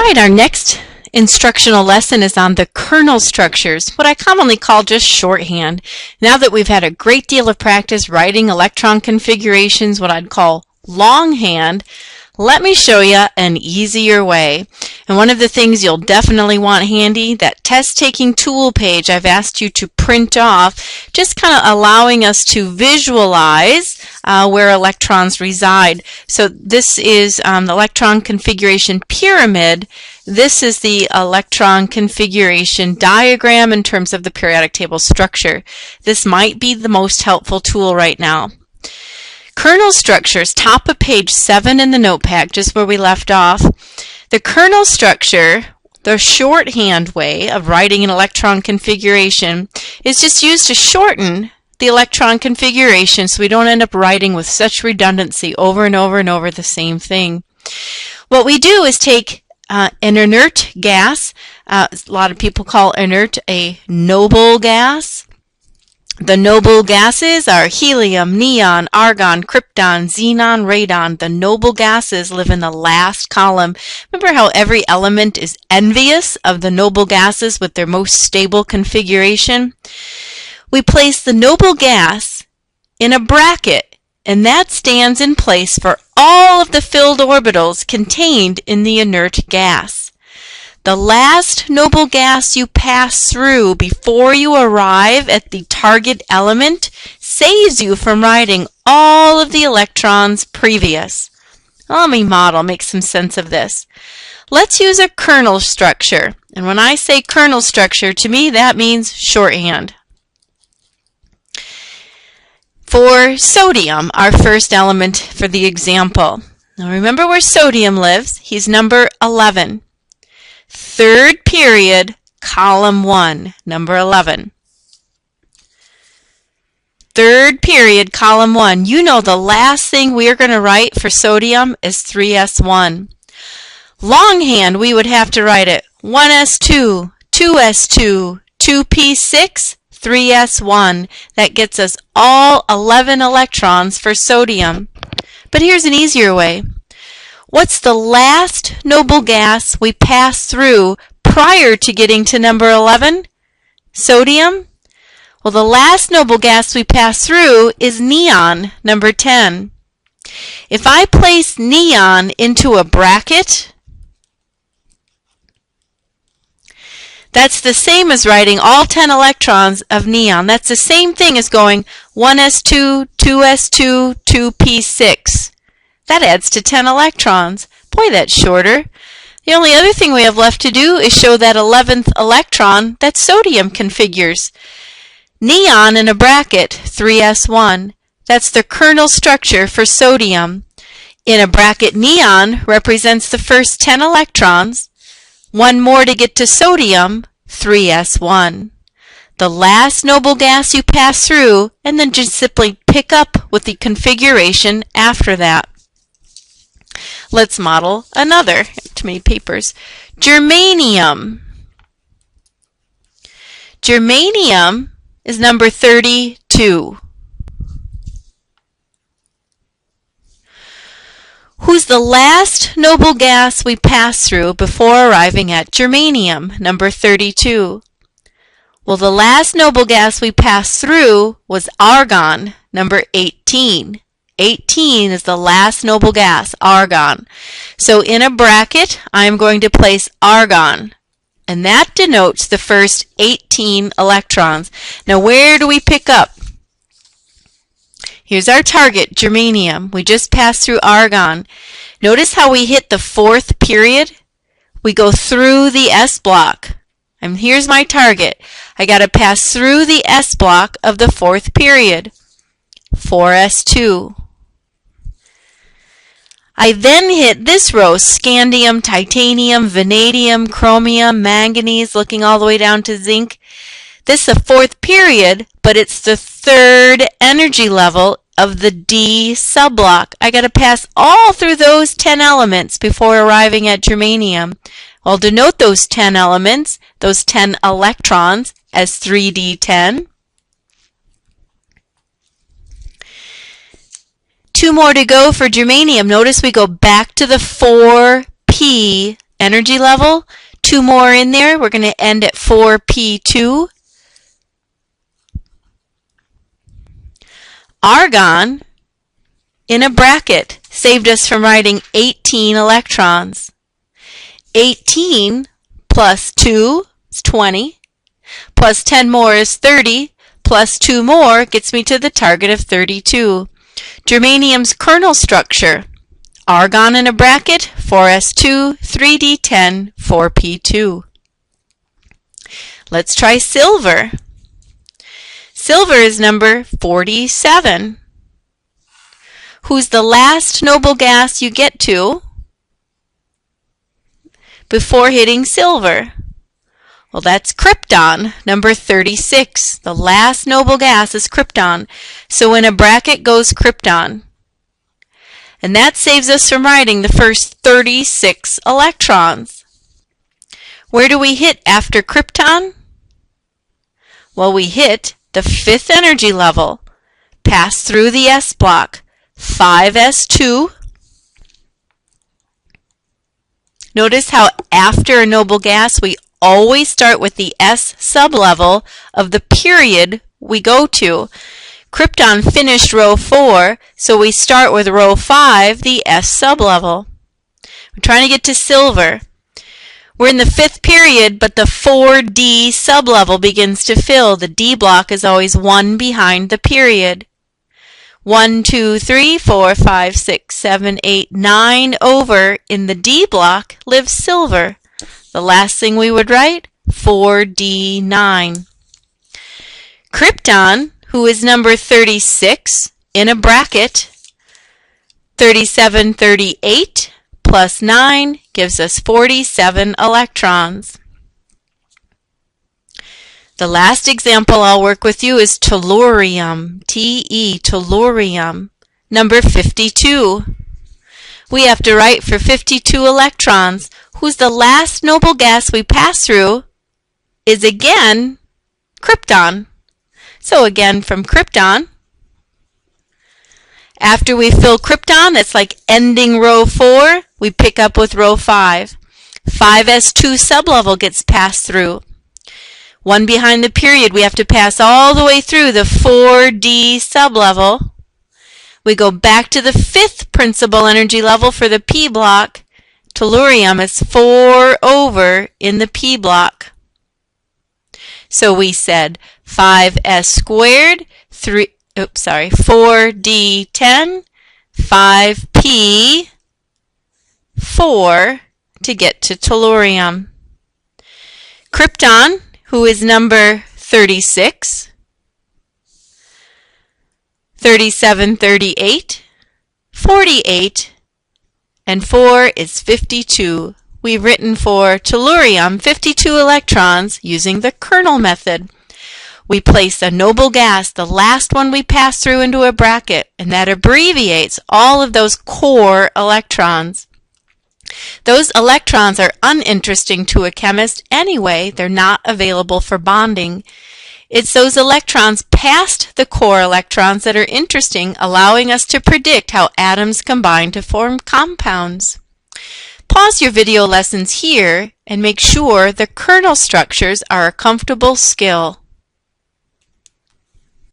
Alright, our next instructional lesson is on the kernel structures, what I commonly call just shorthand. Now that we've had a great deal of practice writing electron configurations, what I'd call longhand, let me show you an easier way. And one of the things you'll definitely want handy, that test-taking tool page I've asked you to print off, just kind of allowing us to visualize where electrons reside. So this is the electron configuration pyramid. This is the electron configuration diagram in terms of the periodic table structure. This might be the most helpful tool right now. Kernel structures, top of page 7 in the notepad, just where we left off. The kernel structure, the shorthand way of writing an electron configuration, is just used to shorten the electron configuration so we don't end up writing with such redundancy over and over and over the same thing. What we do is take an inert gas, a lot of people call inert a noble gas. The noble gases are helium, neon, argon, krypton, xenon, radon. The noble gases live in the last column. Remember how every element is envious of the noble gases with their most stable configuration? We place the noble gas in a bracket, and that stands in place for all of the filled orbitals contained in the inert gas. The last noble gas you pass through before you arrive at the target element saves you from writing all of the electrons previous. Let me make some sense of this. Let's use a kernel structure. And when I say kernel structure, to me that means shorthand. For sodium, our first element for the example. Now remember where sodium lives. He's number 11. Third period, column 1, number 11. Third period, column 1. You know the last thing we are going to write for sodium is 3s1. Longhand, we would have to write it 1s2, 2s2, 2p6, 3s1. That gets us all 11 electrons for sodium. But here's an easier way. What's the last noble gas we pass through prior to getting to number 11? Sodium? Well, the last noble gas we pass through is neon, number 10. If I place neon into a bracket, that's the same as writing all 10 electrons of neon. That's the same thing as going 1s2, 2s2, 2p6. That adds to 10 electrons. Boy, that's shorter. The only other thing we have left to do is show that 11th electron that sodium configures. Neon in a bracket, 3s1. That's the kernel structure for sodium. In a bracket, neon represents the first 10 electrons. One more to get to sodium, 3s1. The last noble gas you pass through, and then just simply pick up with the configuration after that. Let's model another. Too many papers. Germanium. Germanium is number 32. Who's the last noble gas we pass through before arriving at germanium, number 32? Well, the last noble gas we passed through was argon, number 18. 18 is the last noble gas, argon. So in a bracket, I'm going to place argon, and that denotes the first 18 electrons. Now where do we pick up? Here's our target, germanium. We just passed through argon. Notice how we hit the fourth period? We go through the S block. And here's my target. I got to pass through the S block of the fourth period, 4s2. I then hit this row, scandium, titanium, vanadium, chromium, manganese, looking all the way down to zinc. This is the fourth period, but it's the third energy level of the D subblock. I got to pass all through those 10 elements before arriving at germanium. I'll denote those 10 elements, those 10 electrons, as 3d10. 2 more to go for germanium. Notice we go back to the 4p energy level. 2 more in there. We're going to end at 4p2. Argon in a bracket saved us from writing 18 electrons. 18 plus 2 is 20, plus 10 more is 30, plus 2 more gets me to the target of 32. Germanium's kernel structure: argon in a bracket, 4s2, 3d10, 4p2. Let's try silver. Silver is number 47. Who's the last noble gas you get to before hitting silver? Well, that's krypton, number 36. The last noble gas is krypton. So in a bracket goes krypton. And that saves us from writing the first 36 electrons. Where do we hit after krypton? Well, we hit the 5th energy level, pass through the S block, 5s2. Notice how after a noble gas we always start with the S sublevel of the period we go to. Krypton finished row 4, so we start with row 5, the S sublevel. We're trying to get to silver. We're in the 5th period, but the 4D sublevel begins to fill. The D block is always 1 behind the period. 1, 2, 3, 4, 5, 6, 7, 8, 9 over in the D block lives silver. The last thing we would write, 4D9. Krypton, who is number 36, in a bracket, 37, 38 plus 9 gives us 47 electrons. The last example I'll work with you is tellurium, T-E, tellurium, number 52. We have to write for 52 electrons, whose the last noble gas we pass through is again krypton. So again from krypton, after we fill krypton, that's like ending row 4, we pick up with row 5. 5s2 sublevel gets passed through. 1 behind the period, we have to pass all the way through the 4D sublevel. We go back to the 5th principal energy level for the P block. Tellurium is 4 over in the P block. So we said 5s squared, 4d10, 5p, 4 to get to tellurium. Krypton, who is number 36, 37, 38, 48, and 4 is 52. We've written for tellurium 52 electrons using the Kernal method. We place a noble gas, the last one we pass through, into a bracket, and that abbreviates all of those core electrons. Those electrons are uninteresting to a chemist anyway. They're not available for bonding. It's those electrons past the core electrons that are interesting, allowing us to predict how atoms combine to form compounds. Pause your video lessons here and make sure the kernel structures are a comfortable skill.